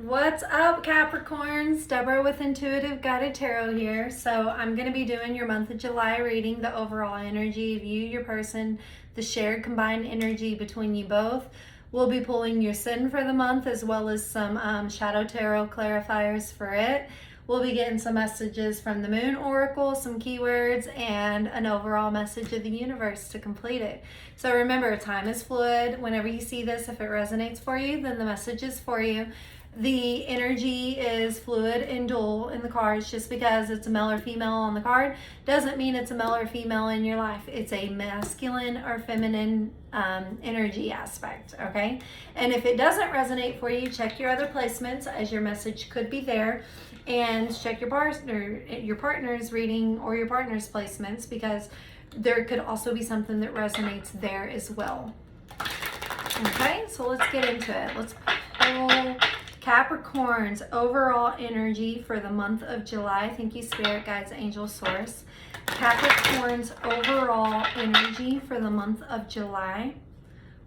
What's up, Capricorns? Deborah with Intuitive Guided Tarot here. So I'm going to be doing your month of July reading, the overall energy of you, your person, the shared combined energy between you both. We'll be pulling your sin for the month as well as some shadow tarot clarifiers for it. We'll be getting some messages from the Moon Oracle, some keywords, and an overall message of the universe to complete it. So remember, time is fluid. Whenever you see this, if it resonates for you, then the message is for you. The energy is fluid and dual in the cards. Just because it's a male or female on the card doesn't mean it's a male or female in your life. It's a masculine or feminine energy aspect, okay? And if it doesn't resonate for you, check your other placements, as your message could be there, and check your partner's reading or your partner's placements, because there could also be something that resonates there as well. Okay, so let's get into it. Let's pull Capricorn's overall energy for the month of July. Thank you, Spirit Guides, Angel Source. Capricorn's overall energy for the month of July.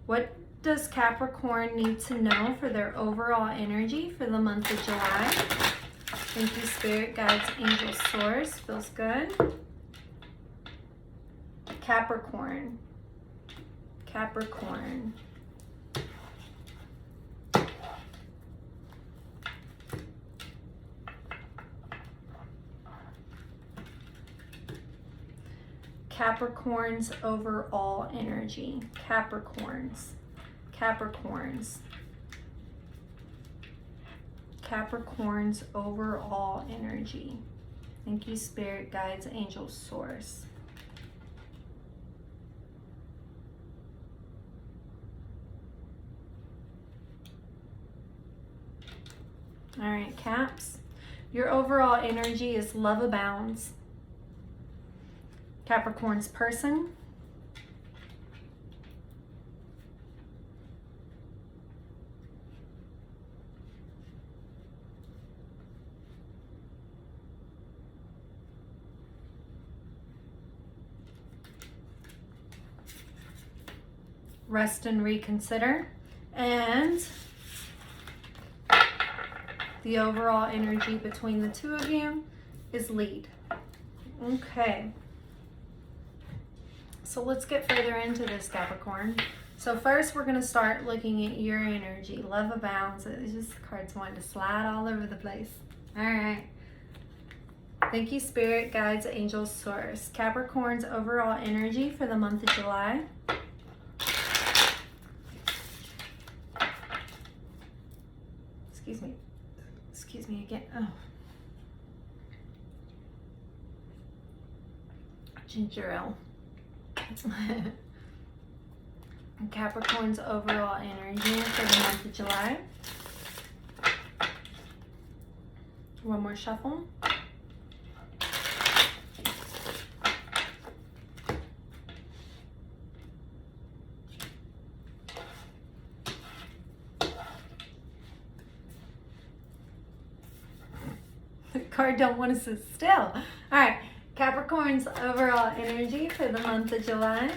What does Capricorn need to know for their overall energy for the month of July? Thank you, Spirit Guides, Angel Source. Feels good. Capricorn. Capricorn. Capricorn's overall energy. Capricorn's overall energy. Thank you, Spirit Guides, Angel Source. All right, Caps. Your overall energy is love abounds. Capricorn's person. Rest and reconsider. And the overall energy between the two of you is lead. Okay. So let's get further into this, Capricorn. So first, we're going to start looking at your energy. Love abounds. It's just the cards wanting to slide all over the place. All right. Thank you, Spirit Guides, Angel Source. Capricorn's overall energy for the month of July. Excuse me again. Oh. Ginger ale. Capricorn's overall energy for the month of July. One more shuffle. The card don't want to sit still. All right. Capricorn's overall energy for the month of July.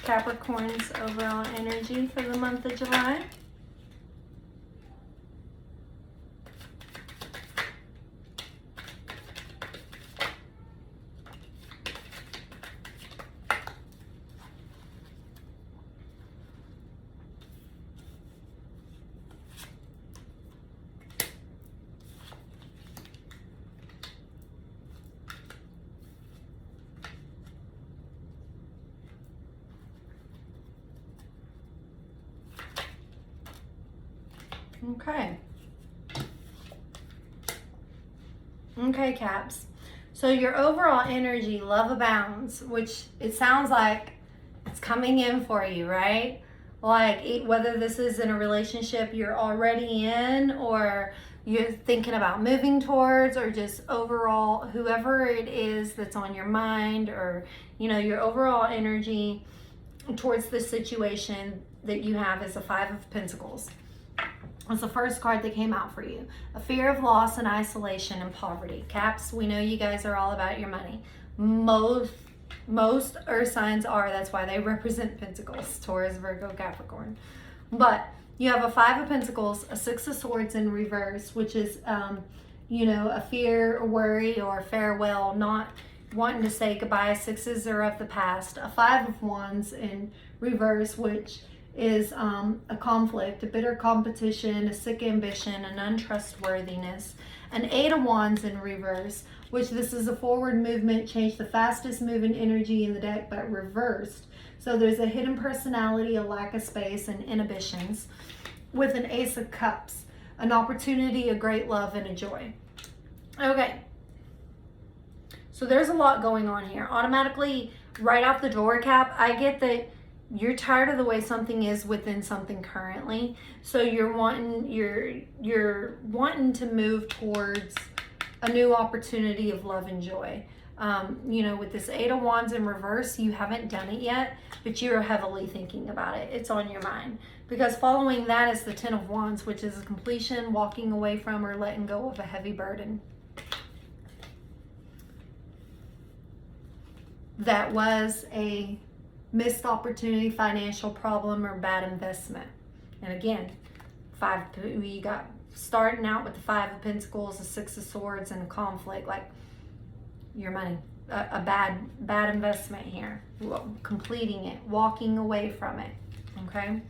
Capricorn's overall energy for the month of July. Okay, Caps. So your overall energy, love abounds, which it sounds like it's coming in for you, right? Like whether this is in a relationship you're already in, or you're thinking about moving towards, or just overall, whoever it is that's on your mind, or, you know, your overall energy towards the situation that you have is a Five of Pentacles. It's the first card that came out for you. A fear of loss and isolation and poverty. Caps, we know you guys are all about your money. Most earth signs are. That's why they represent Pentacles. Taurus, Virgo, Capricorn. But you have a Five of Pentacles, a Six of Swords in reverse, which is, you know, a fear, a worry, or farewell, not wanting to say goodbye. Sixes are of the past. A Five of Wands in reverse, which is a conflict, a bitter competition, a sick ambition, an untrustworthiness. An Eight of Wands in reverse, which this is a forward movement, change the fastest moving energy in the deck, but reversed. So there's a hidden personality, a lack of space, and inhibitions. With an Ace of Cups, an opportunity, a great love, and a joy. Okay. So there's a lot going on here. Automatically, right off the door, Cap, I get that you're tired of the way something is within something currently. So you're wanting to move towards a new opportunity of love and joy. You know, with this Eight of Wands in reverse, you haven't done it yet, but you're heavily thinking about it. It's on your mind. Because following that is the Ten of Wands, which is a completion, walking away from, or letting go of a heavy burden. That was a missed opportunity, financial problem, or bad investment. And again, you got starting out with the Five of Pentacles, the Six of Swords, and a conflict, like your money, a bad investment here. Completing it, walking away from it. Okay.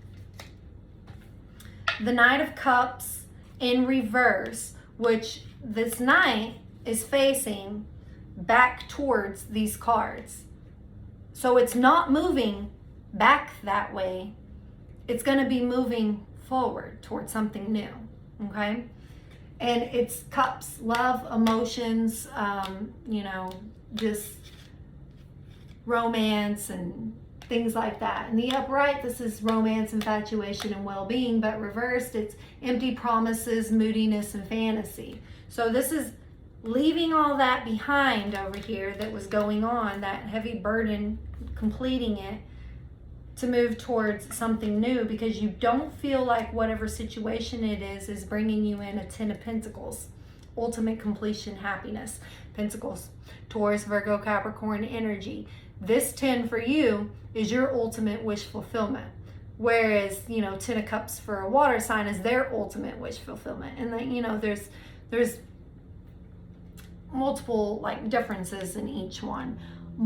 The Knight of Cups in reverse, which this Knight is facing back towards these cards. So it's not moving back that way. It's going to be moving forward towards something new. Okay. And it's cups, love, emotions, you know, just romance and things like that. In the upright, this is romance, infatuation, and well-being, but reversed, it's empty promises, moodiness, and fantasy. So this is leaving all that behind over here that was going on, that heavy burden, completing it to move towards something new, because you don't feel like whatever situation it is bringing you in a Ten of Pentacles. Ultimate completion, happiness. Pentacles, Taurus, Virgo, Capricorn energy. This 10 for you is your ultimate wish fulfillment. Whereas, you know, 10 of Cups for a water sign is their ultimate wish fulfillment. And then, you know, there's multiple like differences in each one.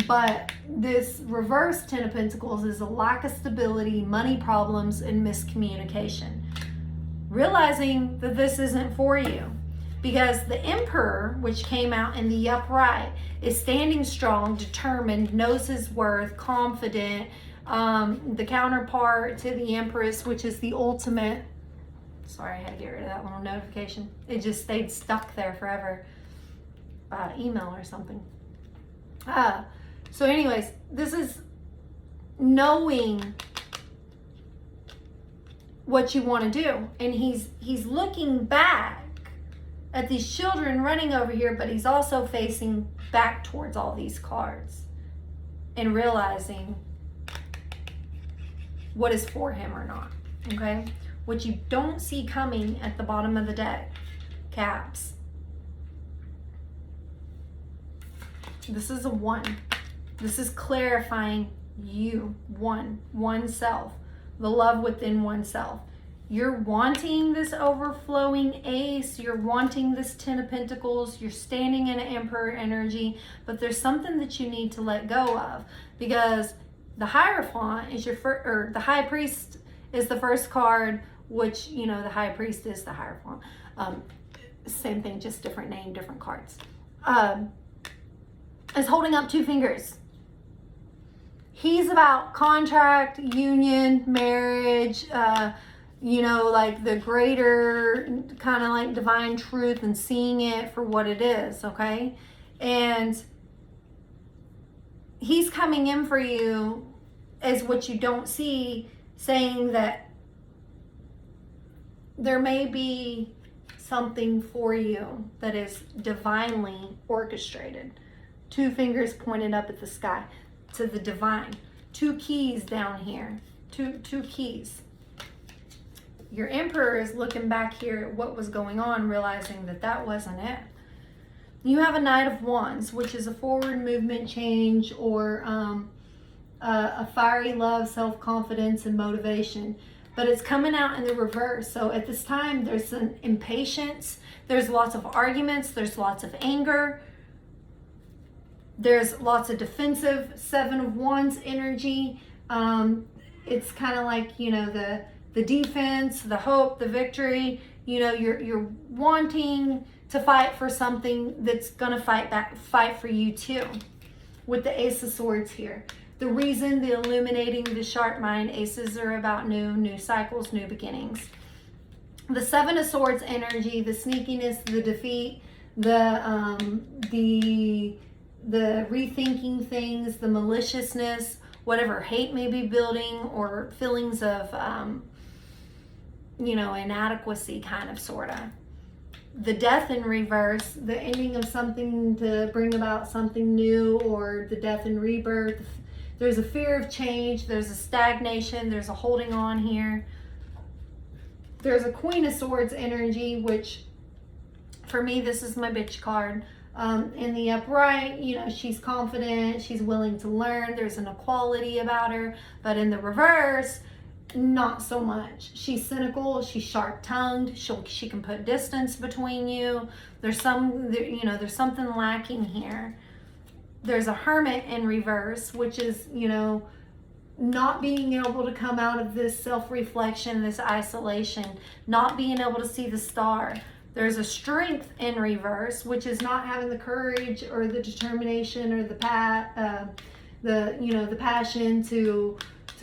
But this reverse Ten of Pentacles is a lack of stability, money problems, and miscommunication. Realizing that this isn't for you. Because the Emperor, which came out in the upright, is standing strong, determined, knows his worth, confident. The counterpart to the Empress, which is the ultimate. Sorry, I had to get rid of that little notification. It just stayed stuck there forever. Email or something. So anyways, this is knowing what you want to do. And he's looking back at these children running over here, but he's also facing back towards all these cards and realizing what is for him or not. Okay? What you don't see coming at the bottom of the deck, Caps. This is a 1. This is clarifying you, oneself, the love within oneself. You're wanting this overflowing ace. You're wanting this Ten of Pentacles. You're standing in an Emperor energy, but there's something that you need to let go of, because the Hierophant is your first, or the High Priest is the first card, which, you know, the High Priest is the Hierophant. Same thing, just different name, different cards. Is holding up 2 fingers. He's about contract, union, marriage, you know, like the greater kind of like divine truth and seeing it for what it is, okay? And he's coming in for you as what you don't see, saying that there may be something for you that is divinely orchestrated. 2 fingers pointed up at the sky to the divine. 2 keys down here. Two keys. Your Emperor is looking back here at what was going on, realizing that that wasn't it. You have a Knight of Wands, which is a forward movement change, or a fiery love, self-confidence, and motivation. But it's coming out in the reverse. So at this time, there's an impatience. There's lots of arguments. There's lots of anger. There's lots of defensive 7 of Wands energy. It's kind of like, you know, the defense, the hope, the victory. You know, you're wanting to fight for something that's going to fight for you too. With the Ace of Swords here. The reason, the illuminating, the sharp mind. Aces are about new cycles, new beginnings. The 7 of Swords energy, the sneakiness, the defeat, the rethinking things, the maliciousness, whatever hate may be building, or feelings of, you know, inadequacy, kind of, sort of. The Death in reverse, the ending of something to bring about something new, or the death and rebirth. There's a fear of change. There's a stagnation. There's a holding on here. There's a Queen of Swords energy, which for me, this is my bitch card. In the upright, you know, she's confident. She's willing to learn. There's an equality about her. But in the reverse, not so much. She's cynical. She's sharp-tongued. She can put distance between you. There's something lacking here. There's a Hermit in reverse, which is, you know, not being able to come out of this self-reflection, this isolation, not being able to see the star. There's a Strength in reverse, which is not having the courage or the determination or the passion to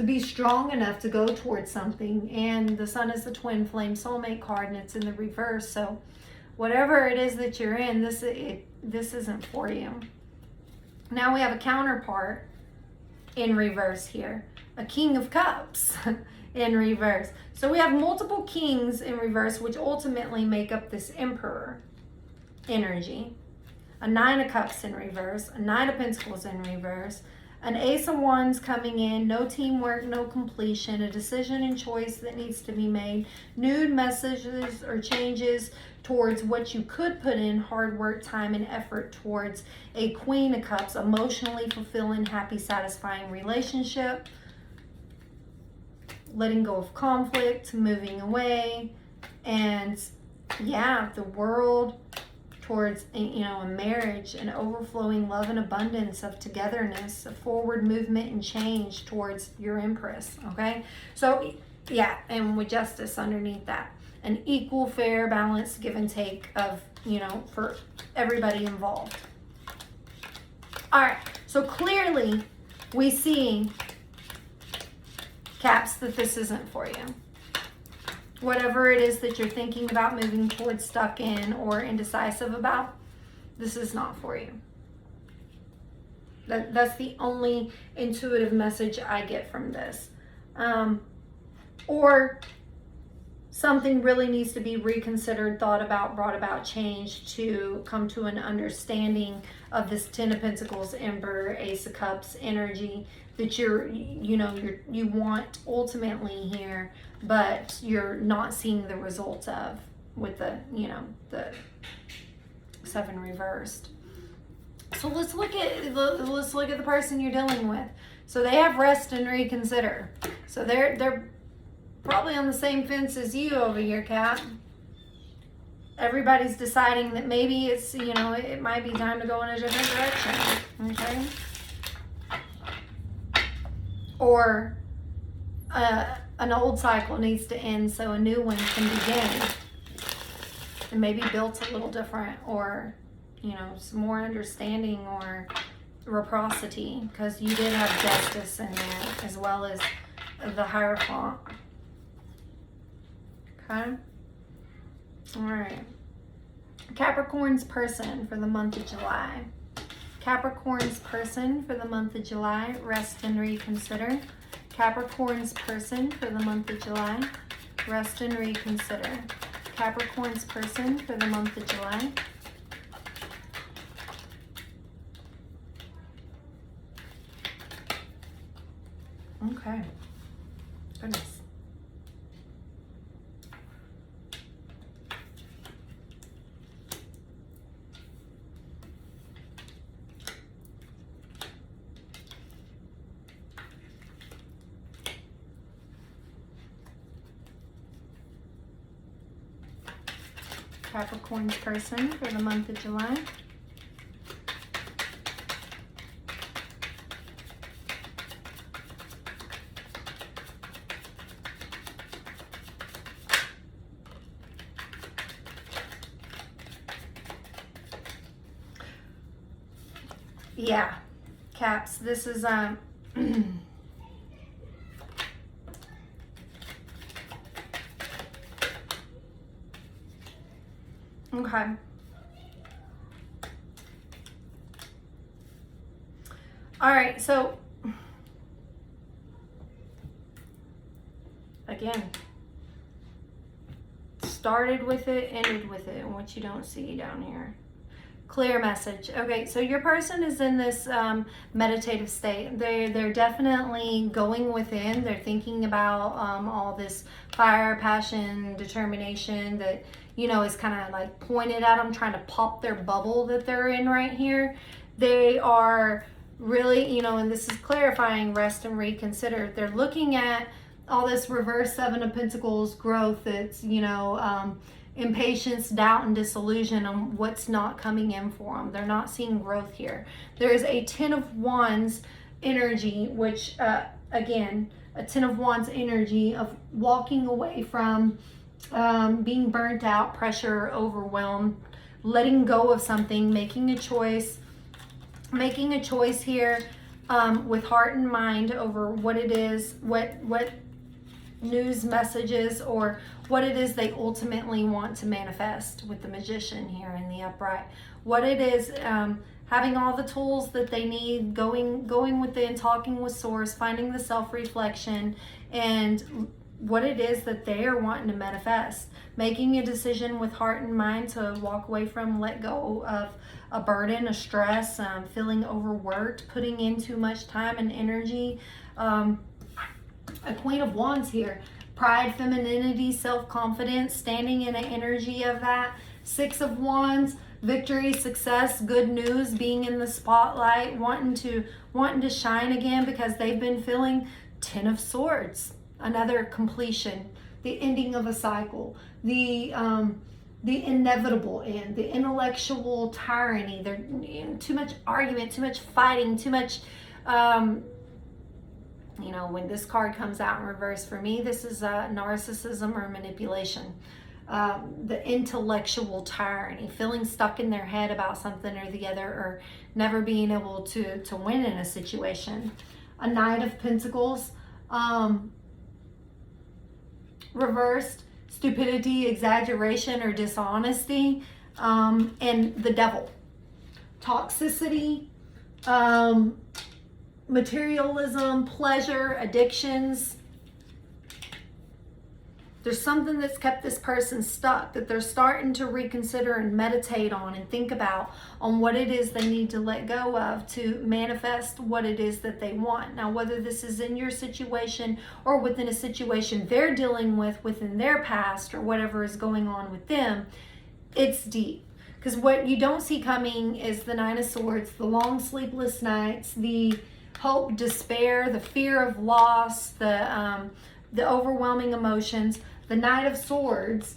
be strong enough to go towards something. And the Sun is the twin flame soulmate card, and it's in the reverse. So whatever it is that you're in, this isn't for you. Now we have a counterpart in reverse here, a King of Cups in reverse. So we have multiple kings in reverse, which ultimately make up this Emperor energy. A 9 of Cups in reverse, a 9 of Pentacles in reverse, an Ace of Wands coming in, no teamwork, no completion, a decision and choice that needs to be made, nude messages or changes towards what you could put in hard work, time, and effort towards a Queen of Cups, emotionally fulfilling, happy, satisfying relationship, letting go of conflict, moving away, and yeah, the World towards, you know, a marriage, an overflowing love and abundance of togetherness, a forward movement and change towards your Empress, okay? So yeah, and with Justice underneath that. An equal, fair, balanced give and take of, you know, for everybody involved. All right, so clearly we see, Caps, that this isn't for you. Whatever it is that you're thinking about moving towards, stuck in, or indecisive about, this is not for you. That's the only intuitive message I get from this. Or something really needs to be reconsidered, thought about, brought about, changed to come to an understanding of this 10 of Pentacles, Emperor, Ace of Cups energy that you want ultimately here, but you're not seeing the results of with the, you know, the 7 reversed. So let's look at the person you're dealing with. So they have rest and reconsider. So they're probably on the same fence as you over here, Cap. Everybody's deciding that maybe it's, you know, it might be time to go in a different direction, okay? Or an old cycle needs to end so a new one can begin. And maybe built a little different, or, you know, some more understanding or reciprocity, because you did have Justice in there as well as the Hierophant. Okay? All right. Capricorn's person for the month of July. Capricorn's person for the month of July, rest and reconsider. Capricorn's person for the month of July, rest and reconsider. Capricorn's person for the month of July. Okay. Goodness. Capricorn's person for the month of July. Yeah, Caps, this is okay. All right, so again, started with it, ended with it, and what you don't see down here. Clear message. Okay, so your person is in this meditative state. They're definitely going within. They're thinking about all this fire, passion, determination that, you know, is kind of like pointed at them, trying to pop their bubble that they're in right here. They are really, you know, and this is clarifying, rest and reconsider. They're looking at all this reverse Seven of Pentacles growth that's, you know, impatience, doubt, and disillusion on what's not coming in for them. They're not seeing growth here. There is a Ten of Wands energy, which, again, a Ten of Wands energy of walking away from being burnt out, pressure, overwhelmed, letting go of something, making a choice here with heart and mind over what it is, what news messages or what it is they ultimately want to manifest with the Magician here in the upright. What it is, having all the tools that they need, going within, talking with Source, finding the self-reflection, and what it is that they are wanting to manifest. Making a decision with heart and mind to walk away from, let go of a burden, a stress, feeling overworked, putting in too much time and energy. A Queen of Wands here. Pride, femininity, self-confidence, standing in an energy of that. Six of Wands, victory, success, good news, being in the spotlight, wanting to shine again because they've been feeling. Ten of Swords, another completion, the ending of a cycle, the inevitable end, the intellectual tyranny. There's too much argument, too much fighting, too much. You know, when this card comes out in reverse, for me, this is narcissism or manipulation. The intellectual tyranny, feeling stuck in their head about something or the other, or never being able to win in a situation. A Knight of Pentacles, reversed, stupidity, exaggeration, or dishonesty, and the Devil. Toxicity, materialism, pleasure, addictions. There's something that's kept this person stuck that they're starting to reconsider and meditate on and think about on what it is they need to let go of to manifest what it is that they want. Now, whether this is in your situation or within a situation they're dealing with within their past or whatever is going on with them, it's deep. Because what you don't see coming is the Nine of Swords, the long sleepless nights, the hope, despair, the fear of loss, the overwhelming emotions. The Knight of Swords,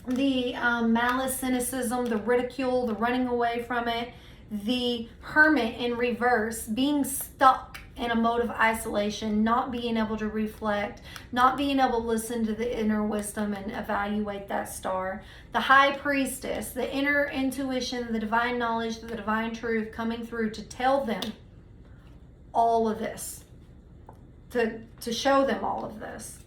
the malice, cynicism, the ridicule, the running away from it. The Hermit in reverse, being stuck in a mode of isolation, not being able to reflect, not being able to listen to the inner wisdom and evaluate that star. The High Priestess, the inner intuition, the divine knowledge, the divine truth coming through to tell them all of this, to show them all of this.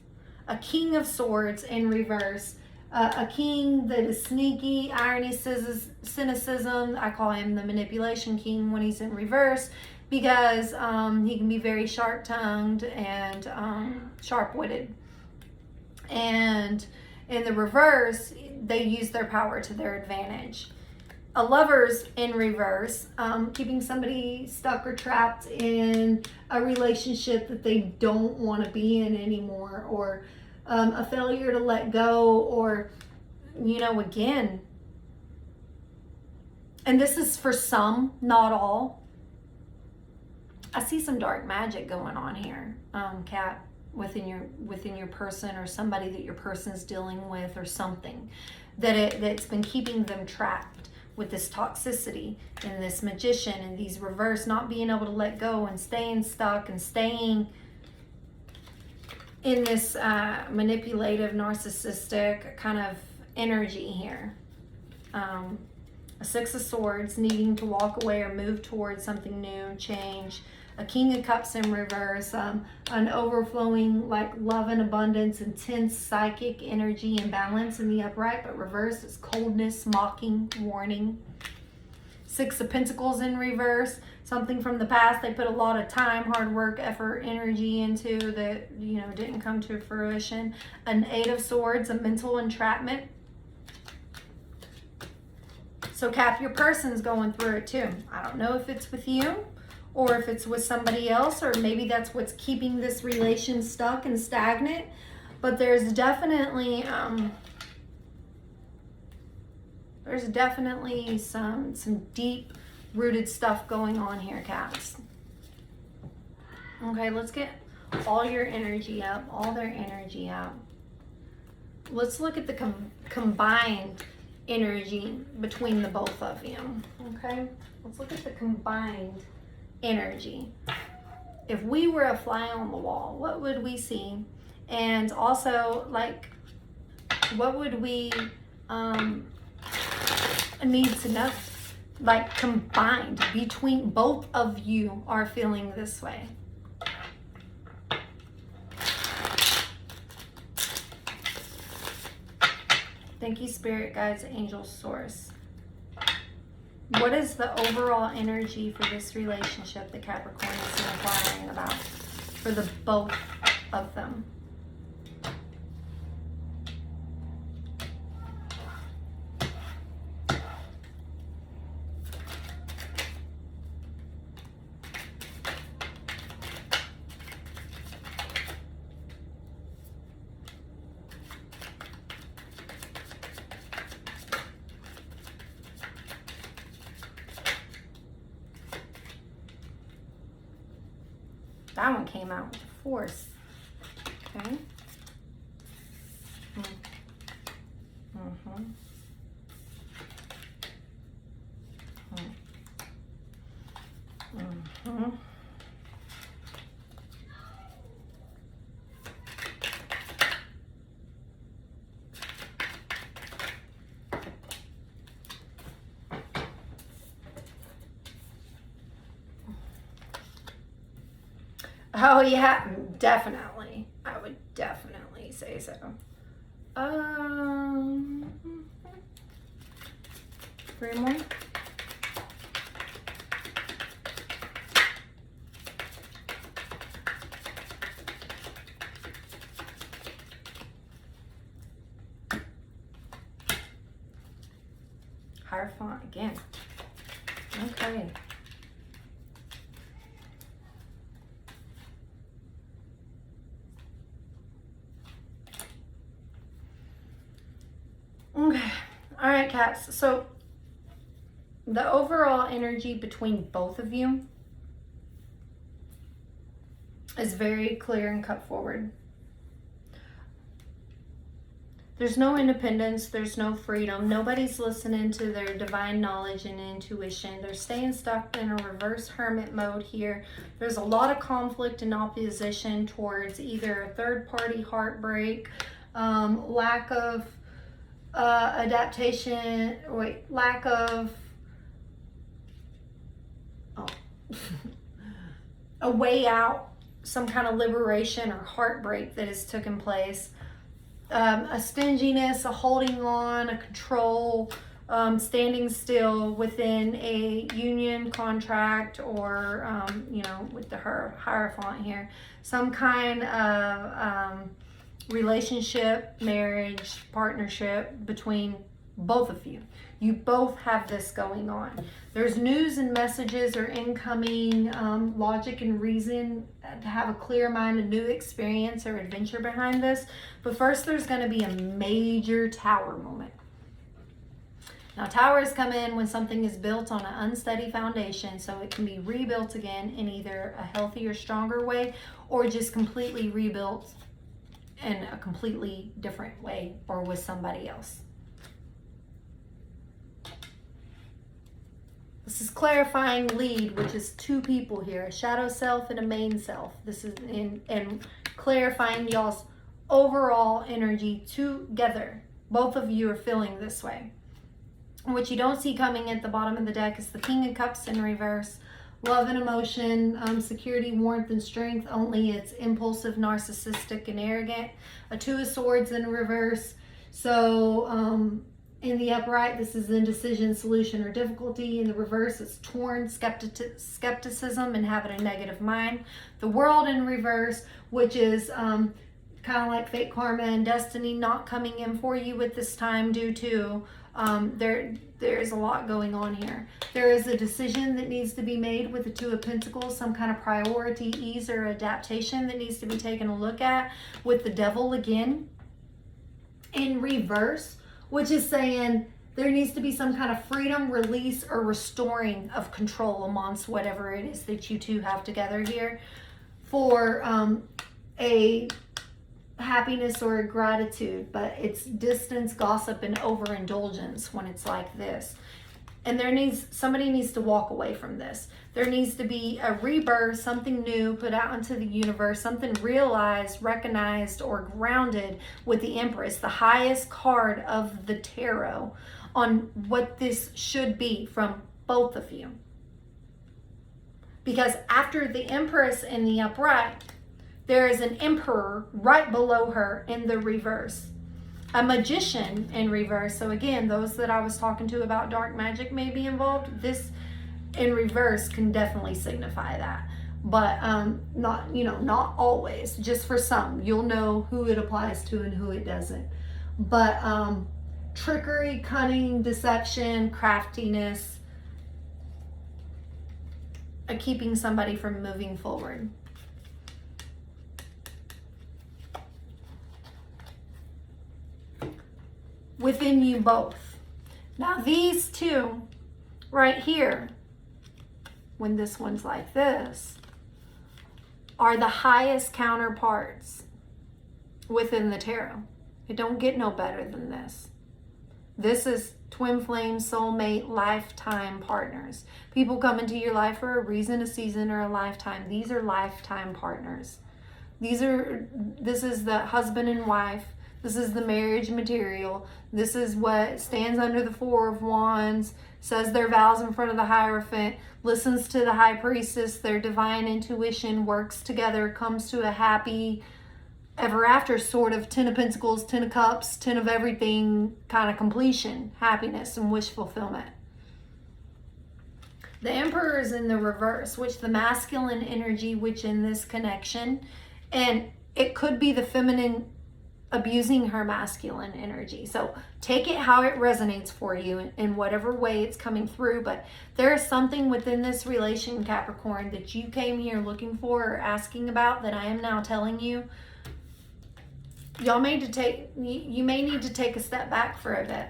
A King of Swords in reverse, a king that is sneaky, irony, cynicism. I call him the manipulation king when he's in reverse because he can be very sharp-tongued and sharp-witted. And In the reverse, they use their power to their advantage. A Lover's in reverse, keeping somebody stuck or trapped in a relationship that they don't want to be in anymore, or a failure to let go, or, you know, again, and this is for some, not all. I see some dark magic going on here, Kat, within your person, or somebody that your person's dealing with, or something that's been keeping them trapped with this toxicity and this magician and these reverse, not being able to let go and staying stuck and staying in this manipulative, narcissistic kind of energy here. A Six of Swords, needing to walk away or move towards something new, change. A King of Cups in reverse, an overflowing like love and abundance, intense psychic energy and balance in the upright, but reverse is coldness, mocking, warning. Six of Pentacles in reverse, something from the past they put a lot of time, hard work, effort, energy into that, you know, didn't come to fruition. An Eight of Swords, a mental entrapment. So Cap, your person's going through it too. I don't know if it's with you or if it's with somebody else, or maybe that's what's keeping this relation stuck and stagnant. But there's definitely some deep rooted stuff going on here, Caps. Okay, let's get all your energy up, all their energy up. Let's look at the combined energy between the both of you. Okay, let's look at the combined energy. If we were a fly on the wall, what would we see? And also, like, what would we need to know? Like, combined between both of you are feeling this way. Thank you, Spirit, Guides, Angels, Source. What is the overall energy for this relationship that Capricorn is inquiring about for the both of them? That one came out with force. Okay. Oh yeah, definitely. I would definitely say so. Three more. Hierophant again. Okay. Okay. All right, Cats. So the overall energy between both of you is very clear and cut forward. There's no independence. There's no freedom. Nobody's listening to their divine knowledge and intuition. They're staying stuck in a reverse hermit mode here. There's a lot of conflict and opposition towards either a third-party heartbreak, lack of adaptation, lack of a way out, some kind of liberation or heartbreak that has taken place. A stinginess, a holding on, a control, standing still within a union contract, or, you know, with the Hierophant here, some kind of relationship, marriage, partnership between both of you. You both have this going on. There's news and messages or incoming logic and reason to have a clear mind, a new experience or adventure behind this. But first, there's going to be a major tower moment. Now, towers come in when something is built on an unsteady foundation, so it can be rebuilt again in either a healthier, stronger way, or just completely rebuilt in a completely different way or with somebody else. This is clarifying lead, which is two people here, a shadow self and a main self. This is in clarifying y'all's overall energy together. Both of you are feeling this way. What you don't see coming at the bottom of the deck is the King of Cups in reverse. Love and emotion, security, warmth, and strength. Only it's impulsive, narcissistic, and arrogant. A Two of Swords in reverse. So in the upright, this is indecision, solution, or difficulty. In the reverse, it's torn, skepticism, and having a negative mind. The World in reverse, which is kind of like fate, karma, and destiny not coming in for you at this time due to there's a lot going on here. There is a decision that needs to be made with the Two of Pentacles, some kind of priority, ease, or adaptation that needs to be taken a look at with the Devil again in reverse, which is saying there needs to be some kind of freedom, release, or restoring of control amongst whatever it is that you two have together here for a happiness or a gratitude, but it's distance, gossip, and overindulgence when it's like this. And somebody needs to walk away from this. There needs to be a rebirth, something new put out into the universe, something realized, recognized, or grounded with the Empress, the highest card of the tarot, on what this should be from both of you. Because after the Empress in the upright, there is an Emperor right below her in the reverse. A Magician in reverse. So again, those that I was talking to about dark magic may be involved. This in reverse can definitely signify that. But not always. Just for some. You'll know who it applies to and who it doesn't. But trickery, cunning, deception, craftiness, keeping somebody from moving forward. Within you both. Now these two right here, when this one's like this, are the highest counterparts within the tarot. It don't get no better than this. This is twin flame, soulmate, lifetime partners. People come into your life for a reason, a season, or a lifetime. These are lifetime partners. This is the husband and wife. This is the marriage material. This is what stands under the Four of Wands, says their vows in front of the Hierophant, listens to the High Priestess, their divine intuition, works together, comes to a happy ever after sort of 10 of Pentacles, 10 of Cups, 10 of everything kind of completion, happiness, and wish fulfillment. The Emperor is in the reverse, which the masculine energy, which in this connection, and it could be the feminine abusing her masculine energy. So take it how it resonates for you in whatever way it's coming through. But there is something within this relation, Capricorn, that you came here looking for or asking about that I am now telling you. You may need to take a step back for a bit.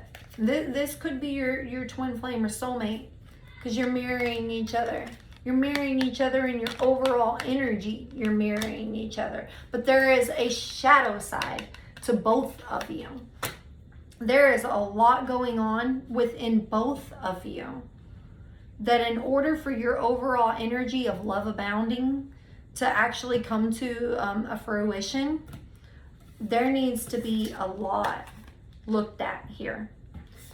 This could be your twin flame or soulmate, because you're mirroring each other. You're mirroring each other in your overall energy. You're mirroring each other. But there is a shadow side to both of you. There is a lot going on within both of you that in order for your overall energy of love abounding to actually come to a fruition, there needs to be a lot looked at here.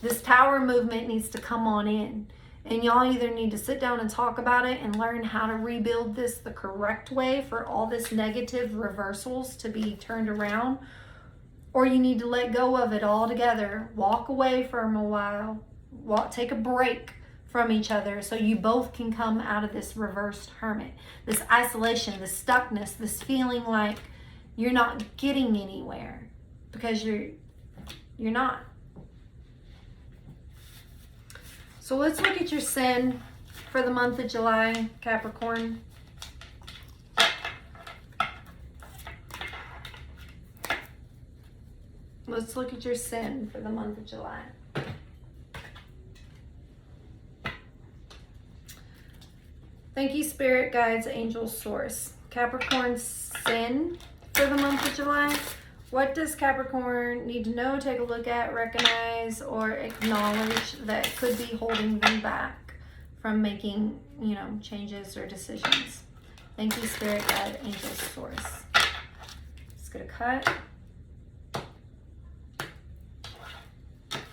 This Tower movement needs to come on in. And y'all either need to sit down and talk about it and learn how to rebuild this the correct way for all this negative reversals to be turned around, or you need to let go of it altogether. Walk away from a while. Take a break from each other so you both can come out of this reversed hermit. This isolation, this stuckness, this feeling like you're not getting anywhere because you're not. So let's look at your sin for the month of July, Capricorn. Let's look at your sin for the month of July. Thank you, Spirit, Guides, Angels, Source. Capricorn sin for the month of July. What does Capricorn need to know, take a look at, recognize, or acknowledge that could be holding them back from making, changes or decisions? Thank you, Spirit, Guide, Angels, Source. Just gonna cut.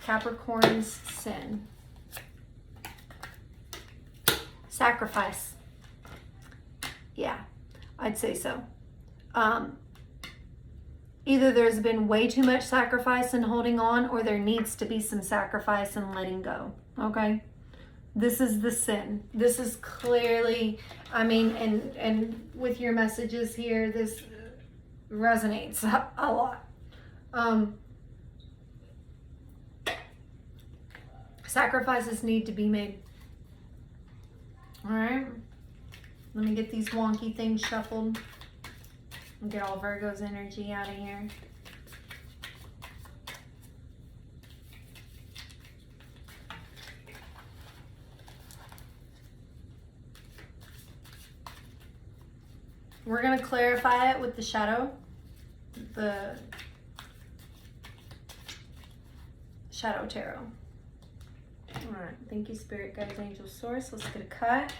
Capricorn's sin. Sacrifice. Yeah, I'd say so. Either there's been way too much sacrifice and holding on, or there needs to be some sacrifice and letting go. Okay? This is the sin. This is clearly, and with your messages here, this resonates a lot. Sacrifices need to be made. All right. Let me get these wonky things shuffled and get all Virgo's energy out of here. We're going to clarify it with the shadow. The Shadow Tarot. All right, thank you, Spirit, Guides, Angels, Source. Let's get a cut.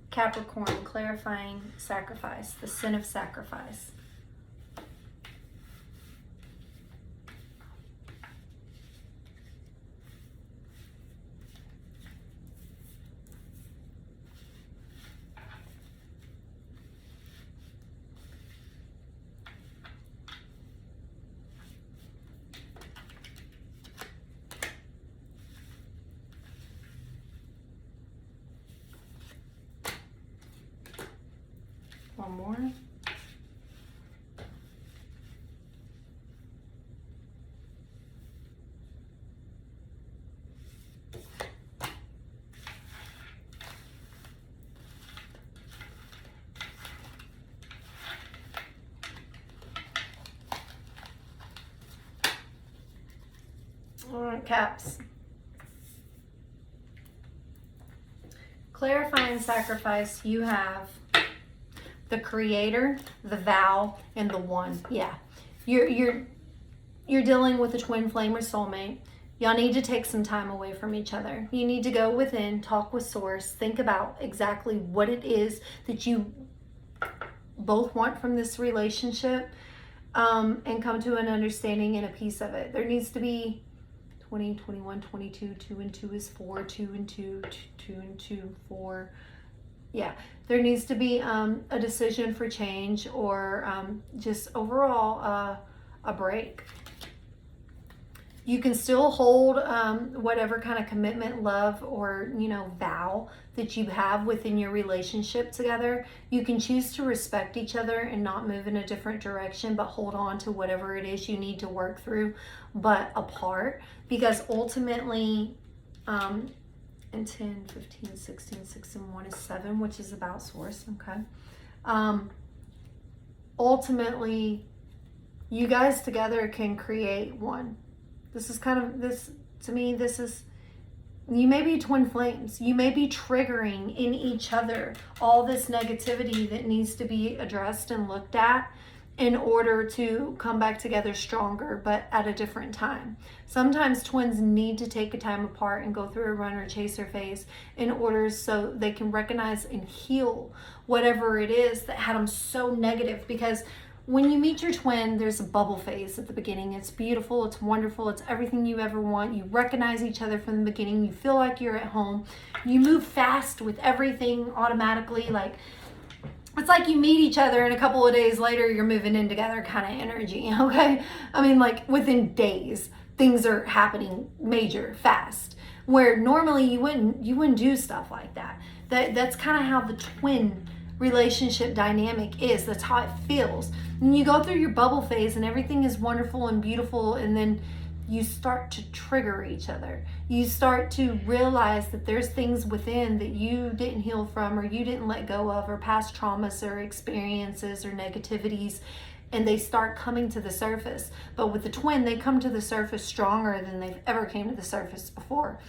Capricorn, clarifying sacrifice, the sin of sacrifice. One more. All right, Caps. Clarifying sacrifice, you have the Creator, the Vow, and the One. Yeah, you're dealing with a twin flame or soulmate. Y'all need to take some time away from each other. You need to go within, talk with Source, think about exactly what it is that you both want from this relationship, and come to an understanding and a piece of it. There needs to be 20, 21, 22, 2 and 2 is 4, 2 and 2, 2 and 2, 4. Yeah, there needs to be a decision for change, or just overall a break. You can still hold whatever kind of commitment, love, or vow that you have within your relationship together. You can choose to respect each other and not move in a different direction, but hold on to whatever it is you need to work through, but apart, because ultimately, and 10, 15, 16, 6 and 1 is 7, which is about Source, okay? Ultimately, you guys together can create one. This is kind of, to me, this is, you may be twin flames. You may be triggering in each other all this negativity that needs to be addressed and looked at in order to come back together stronger, but at a different time. Sometimes twins need to take a time apart and go through a runner chaser phase in order so they can recognize and heal whatever it is that had them so negative. Because when you meet your twin, there's a bubble phase at the beginning. It's beautiful, it's wonderful, it's everything you ever want. You recognize each other from the beginning. You feel like you're at home. You move fast with everything automatically, it's like you meet each other and a couple of days later you're moving in together kind of energy, okay? Within days, things are happening major, fast. Where normally you wouldn't do stuff like that. That's kind of how the twin relationship dynamic is. That's how it feels. And you go through your bubble phase and everything is wonderful and beautiful, and then you start to trigger each other. You start to realize that there's things within that you didn't heal from, or you didn't let go of, or past traumas or experiences or negativities, and they start coming to the surface. But with the twin, they come to the surface stronger than they've ever came to the surface before.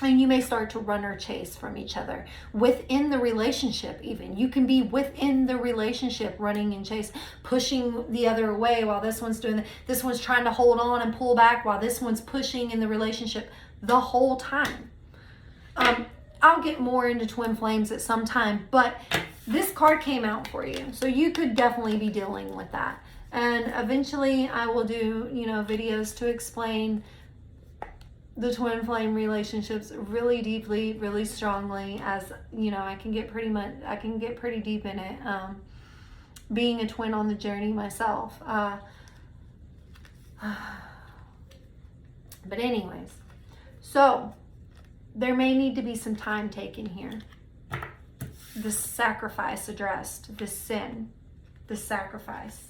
And you may start to run or chase from each other within the relationship. Even you can be within the relationship running and chase, pushing the other away while this one's doing this one's trying to hold on and pull back while this one's pushing in the relationship the whole time. I'll get more into twin flames at some time, but this card came out for you, so you could definitely be dealing with that. And eventually I will do, videos to explain the twin flame relationships really deeply, really strongly, as I can get pretty deep in it, being a twin on the journey myself. But anyways, so there may need to be some time taken here. The sacrifice addressed, the sin, the sacrifice.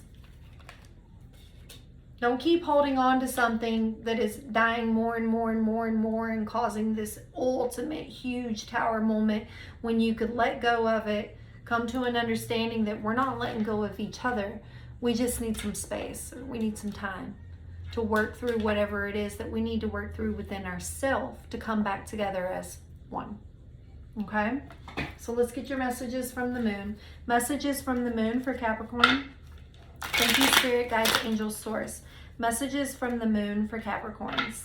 Don't keep holding on to something that is dying more and more and more and more and causing this ultimate huge tower moment when you could let go of it, come to an understanding that we're not letting go of each other. We just need some space, or we need some time to work through whatever it is that we need to work through within ourselves to come back together as one. Okay? So let's get your messages from the moon. Messages from the moon for Capricorn. Thank you, Spirit, Guides, Angels, Source. Messages from the moon for Capricorns.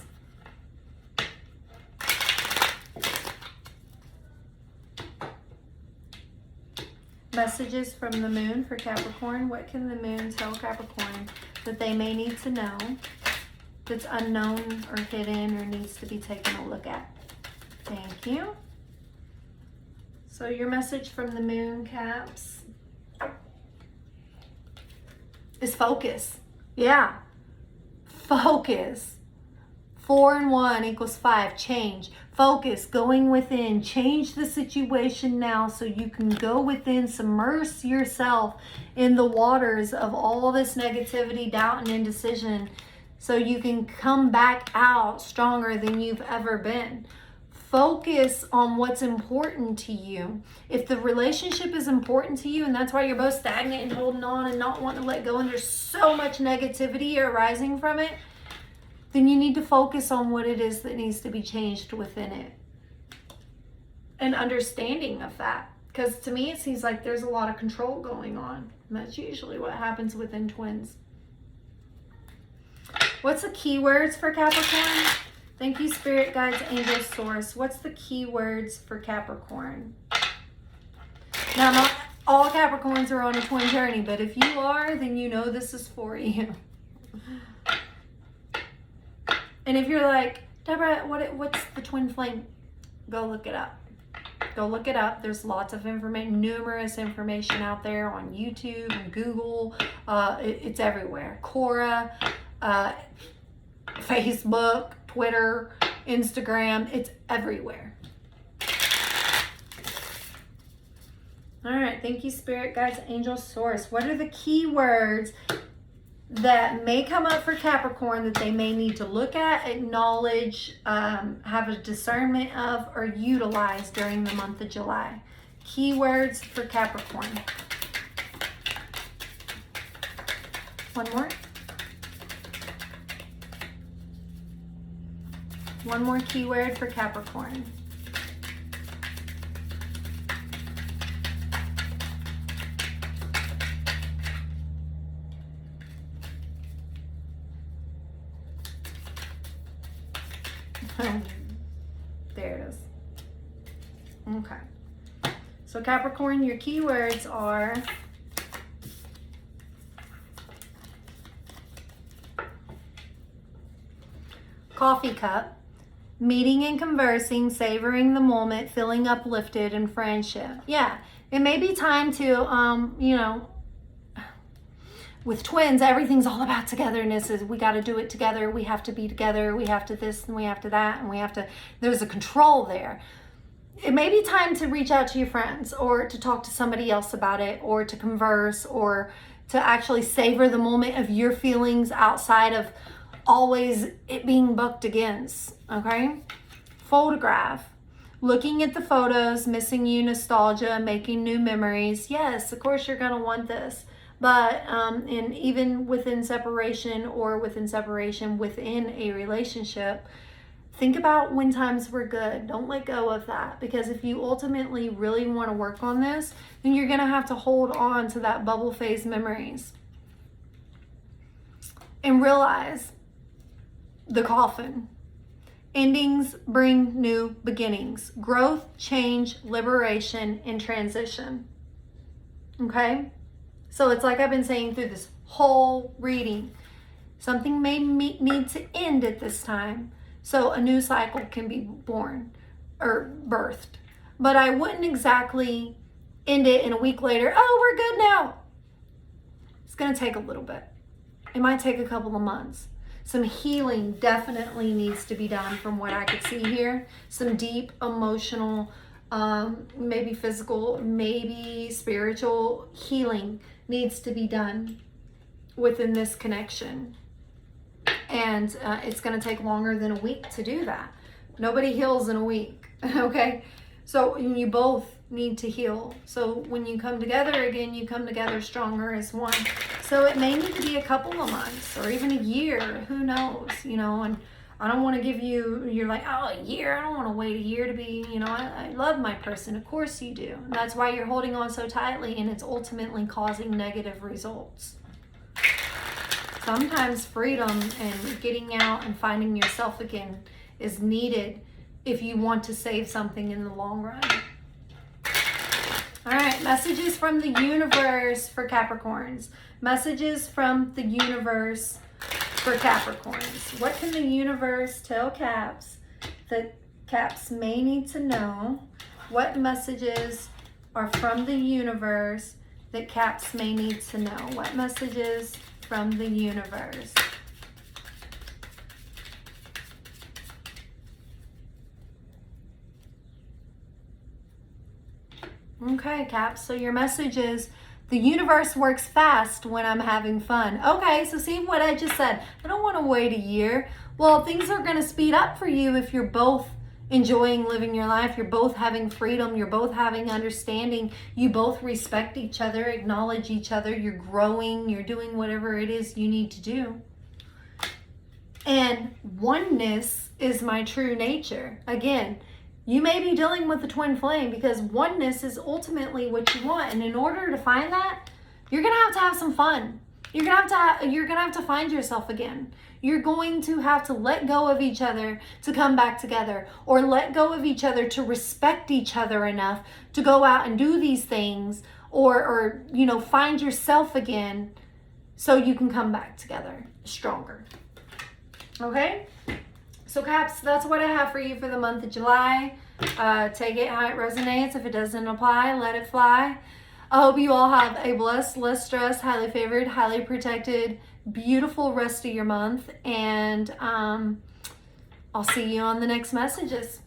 Messages from the moon for Capricorn. What can the moon tell Capricorn that they may need to know, that's unknown or hidden or needs to be taken a look at? Thank you. So your message from the moon, Caps, is focus. Yeah. Focus. 4 and 1 equals 5. Change. Focus. Going within. Change the situation now so you can go within. Submerge yourself in the waters of all this negativity, doubt, and indecision so you can come back out stronger than you've ever been. Focus on what's important to you. If the relationship is important to you and that's why you're both stagnant and holding on and not wanting to let go and there's so much negativity arising from it, then you need to focus on what it is that needs to be changed within it. And understanding of that. Because to me it seems like there's a lot of control going on. And that's usually what happens within twins. What's the keywords for Capricorn? Thank you, Spirit, Guides, Angels, Source. What's the keywords for Capricorn? Now, not all Capricorns are on a twin journey, but if you are, then you know this is for you. And if you're like, Deborah, what's the twin flame? Go look it up. Go look it up. There's lots of information, numerous information out there on YouTube and Google. It's everywhere. Quora, Facebook, Twitter, Instagram, it's everywhere. All right, thank you, Spirit, Guides, Angels, Source. What are the keywords that may come up for Capricorn that they may need to look at, acknowledge, have a discernment of, or utilize during the month of July? Keywords for Capricorn. One more. One more keyword for Capricorn. There it is. Okay. So Capricorn, your keywords are coffee cup, meeting and conversing, savoring the moment, feeling uplifted, and friendship. Yeah, it may be time to, with twins, everything's all about togetherness. We got to do it together. We have to be together. We have to this and we have to that and we have to, there's a control there. it may be time to reach out to your friends or to talk to somebody else about it or to converse or to actually savor the moment of your feelings outside of always it being bucked against, okay? Photograph. Looking at the photos, missing you, nostalgia, making new memories. Yes, of course you're going to want this. But and even within separation or within separation within a relationship, think about when times were good. Don't let go of that, because if you ultimately really want to work on this, then you're going to have to hold on to that bubble phase memories and realize the coffin. Endings bring new beginnings. Growth, change, liberation, and transition. Okay? So it's like I've been saying through this whole reading. Something may need to end at this time, so a new cycle can be born or birthed. But I wouldn't exactly end it and a week later, oh, we're good now. It's going to take a little bit. It might take a couple of months. Some healing definitely needs to be done from what I could see here. Some deep emotional, maybe physical, maybe spiritual healing needs to be done within this connection. And it's going to take longer than a week to do that. Nobody heals in a week, okay? So you both need to heal. So when you come together again, you come together stronger as one. So it may need to be a couple of months or even a year. Who knows? You know, and I don't want to give you, you're like, oh, a year. I don't want to wait a year to be, you know, I love my person. Of course you do. And that's why you're holding on so tightly, and it's ultimately causing negative results. Sometimes freedom and getting out and finding yourself again is needed if you want to save something in the long run. All right, messages from the universe for Capricorns. Messages from the universe for Capricorns. What can the universe tell Caps that Caps may need to know? What messages are from the universe that Caps may need to know? What messages from the universe? Okay, Caps, so your message is the universe works fast when I'm having fun. Okay, so see what I just said. I don't want to wait a year. Well, things are going to speed up for you if you're both enjoying living your life. You're both having freedom. You're both having understanding. You both respect each other, acknowledge each other. You're growing. You're doing whatever it is you need to do. And oneness is my true nature. Again, you may be dealing with the twin flame because oneness is ultimately what you want. And in order to find that, you're going to have some fun. You're going to have to find yourself again. You're going to have to let go of each other to come back together, or let go of each other to respect each other enough to go out and do these things, or you know, find yourself again so you can come back together stronger. Okay? So Caps, that's what I have for you for the month of July. Take it how it resonates. If it doesn't apply, let it fly. I hope you all have a blessed, less stressed, highly favored, highly protected, beautiful rest of your month. And I'll see you on the next messages.